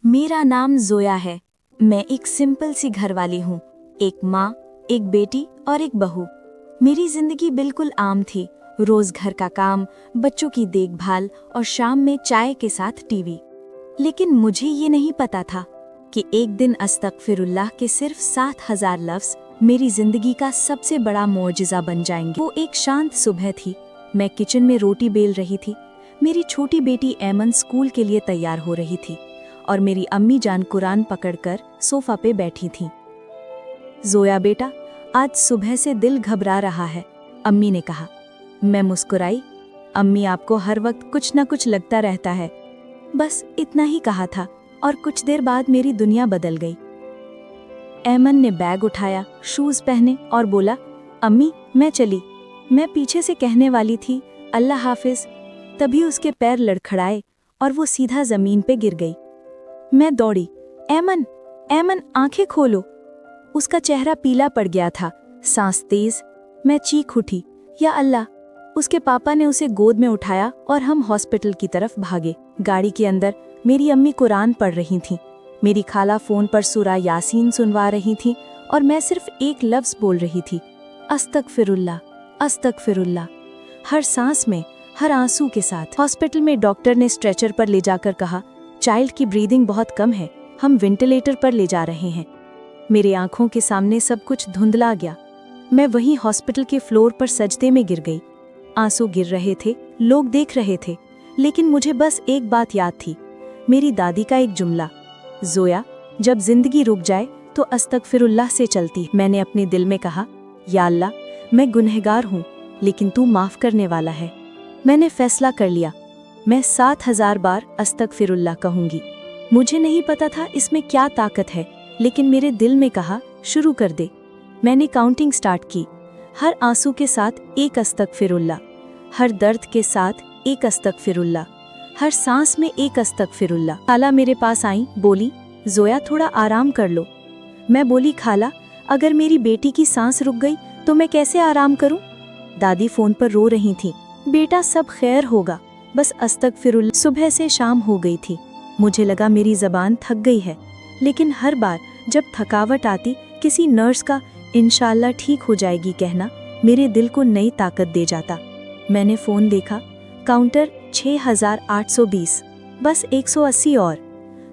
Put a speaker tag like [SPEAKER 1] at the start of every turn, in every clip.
[SPEAKER 1] मेरा नाम जोया है। मैं एक सिंपल सी घरवाली हूँ। एक माँ, एक बेटी और एक बहू। मेरी जिंदगी बिल्कुल आम थी। रोज घर का काम, बच्चों की देखभाल और शाम में चाय के साथ टीवी। लेकिन मुझे ये नहीं पता था कि एक दिन अस्तगफिरुल्लाह के सिर्फ 7,000 लफ्ज मेरी जिंदगी का सबसे बड़ा मोअजिज़ा बन जाएंगे। वो एक शांत सुबह थी। मैं किचन में रोटी बेल रही थी। मेरी छोटी बेटी ऐमन स्कूल के लिए तैयार हो रही थी और मेरी अम्मी जान कुरान पकड़कर सोफा पे बैठी थीं। जोया बेटा, आज सुबह से दिल घबरा रहा है, अम्मी ने कहा। मैं मुस्कुराई। अम्मी, आपको हर वक्त कुछ न कुछ लगता रहता है। बस इतना ही कहा था और कुछ देर बाद मेरी दुनिया बदल गई। ऐमन ने बैग उठाया, शूज पहने और बोला, अम्मी मैं चली। मैं पीछे से कहने वाली थी अल्लाह हाफिज, तभी उसके पैर लड़खड़ाए और वो सीधा जमीन पे गिर गई। मैं दौड़ी, ऐमन ऐमन आंखें खोलो। उसका चेहरा पीला पड़ गया था, सांस तेज। मैं चीख उठी, या अल्लाह। उसके पापा ने उसे गोद में उठाया और हम हॉस्पिटल की तरफ भागे। गाड़ी के अंदर मेरी अम्मी कुरान पढ़ रही थीं। मेरी खाला फोन पर सूरा यासीन सुनवा रही थी और मैं सिर्फ एक लफ्ज बोल रही थी, अस्तगफिरुल्लाह अस्तगफिरुल्लाह, हर सांस में, हर आंसू के साथ। हॉस्पिटल में डॉक्टर ने स्ट्रेचर पर ले जाकर कहा, चाइल्ड की ब्रीदिंग बहुत कम है, हम वेंटिलेटर पर ले जा रहे हैं। मेरे आंखों के सामने सब कुछ धुंधला गया। मैं वहीं हॉस्पिटल के फ्लोर पर सजदे में गिर गई। आंसू गिर रहे थे, लोग देख रहे थे, लेकिन मुझे बस एक बात याद थी, मेरी दादी का एक जुमला, जोया, जब जिंदगी रुक जाए तो अस्तगफिरुल्लाह से चलती। मैंने अपने दिल में कहा, या अल्लाह, मैं गुनहगार हूँ लेकिन तू माफ करने वाला है। मैंने फैसला कर लिया, मैं 7,000 बार अस्तगफिरुल्लाह कहूंगी। मुझे नहीं पता था इसमें क्या ताकत है, लेकिन मेरे दिल में कहा, शुरू कर दे। मैंने काउंटिंग स्टार्ट की, हर आंसू के साथ एक अस्तगफिरुल्लाह, हर दर्द के साथ एक अस्तगफिरुल्लाह, हर सांस में एक अस्तगफिरुल्लाह। खाला मेरे पास आई, बोली, जोया थोड़ा आराम कर लो। मैं बोली, खाला, अगर मेरी बेटी की सांस रुक गई तो मैं कैसे आराम करूं? दादी फोन पर रो रही थी, बेटा सब खैर होगा, बस अस्तगफिरुल्लाह। सुबह से शाम हो गई थी। मुझे लगा मेरी जबान थक गई है, लेकिन हर बार जब थकावट आती, किसी नर्स का इंशाअल्लाह ठीक हो जाएगी कहना मेरे दिल को नई ताकत दे जाता। मैंने फोन देखा, काउंटर 6,820, बस 180 और।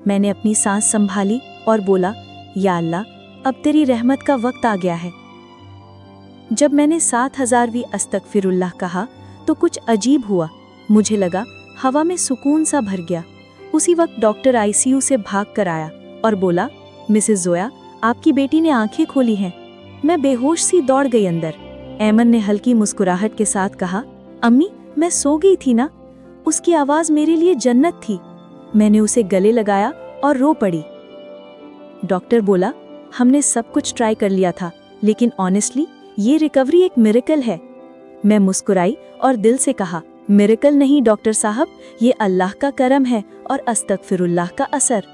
[SPEAKER 1] मैंने अपनी सांस संभाली और बोला, या अल्लाह, अब तेरी रहमत का वक्त आ गया है। जब मैंने 7,000वीं अस्तगफिरुल्लाह कहा तो कुछ अजीब हुआ। मुझे लगा हवा में सुकून सा भर गया। उसी वक्त डॉक्टर आईसीयू से भाग कर आया और बोला, मिसेस जोया, आपकी बेटी ने आंखें खोली हैं। मैं बेहोश सी दौड़ गई अंदर। ऐमन ने हल्की मुस्कुराहट के साथ कहा, अम्मी मैं सो गई थी ना। उसकी आवाज मेरे लिए जन्नत थी। मैंने उसे गले लगाया और रो पड़ी। डॉक्टर बोला, हमने सब कुछ ट्राई कर लिया था, लेकिन ऑनेस्टली ये रिकवरी एक मिरेकल है। मैं मुस्कुराई और दिल से कहा, मिरेकल नहीं डॉक्टर साहब, ये अल्लाह का करम है और अस्तगफिरुल्लाह का असर।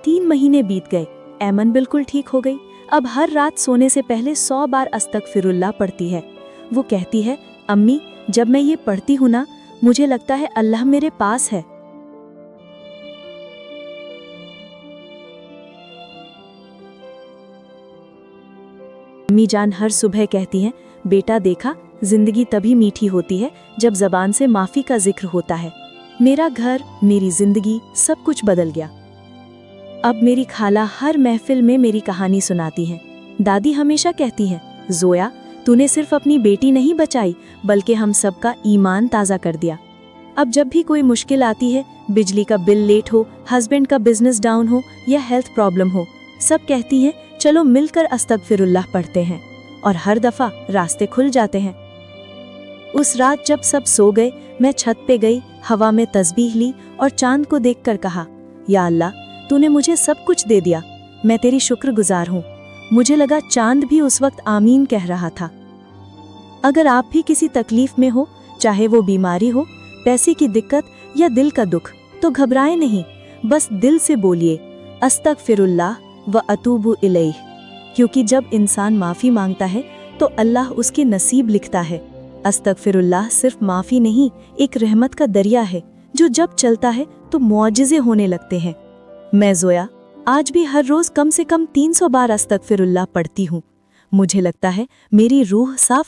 [SPEAKER 1] 3 महीने बीत गए। ऐमन बिल्कुल ठीक हो गई। अब हर रात सोने से पहले 100 बार अस्तगफिरुल्लाह पढ़ती है। वो कहती है, अम्मी जब मैं ये पढ़ती हूँ ना, मुझे लगता है अल्लाह मेरे पास है। अम्मी जान हर सुबह कहती हैं, बेटा देखा, जिंदगी तभी मीठी होती है जब जबान से माफी का जिक्र होता है। मेरा घर, मेरी जिंदगी, सब कुछ बदल गया। अब मेरी खाला हर महफिल में मेरी कहानी सुनाती हैं। दादी हमेशा कहती हैं, जोया तूने सिर्फ अपनी बेटी नहीं बचाई, बल्कि हम सबका ईमान ताज़ा कर दिया। अब जब भी कोई मुश्किल आती है, बिजली का बिल लेट हो, हस्बैंड का बिजनेस डाउन हो या हेल्थ प्रॉब्लम हो, सब कहती हैं, चलो मिलकर अस्तगफिरुल्लाह पढ़ते हैं, और हर दफा रास्ते खुल जाते हैं। उस रात जब सब सो गए, मैं छत पे गई, हवा में तस्बीह ली और चांद को देखकर कहा, या अल्लाह, तूने मुझे सब कुछ दे दिया, मैं तेरी शुक्रगुजार हूँ। मुझे लगा चांद भी उस वक्त आमीन कह रहा था। अगर आप भी किसी तकलीफ में हो, चाहे वो बीमारी हो, पैसे की दिक्कत या दिल का दुख, तो घबराएं नहीं, बस दिल से बोलिए, अस्तगफिरुल्लाह व अतूबु इलैह, क्योंकि जब इंसान माफ़ी मांगता है तो अल्लाह उसके नसीब लिखता है। अस्तगफिरुल्लाह सिर्फ माफ़ी नहीं, एक रहमत का दरिया है जो जब चलता है तो मुआजिज़े होने लगते हैं। मैं जोया आज भी हर रोज कम से कम 300 बार अस्तगफिरुल्लाह पढ़ती हूँ। मुझे लगता है मेरी रूह साफ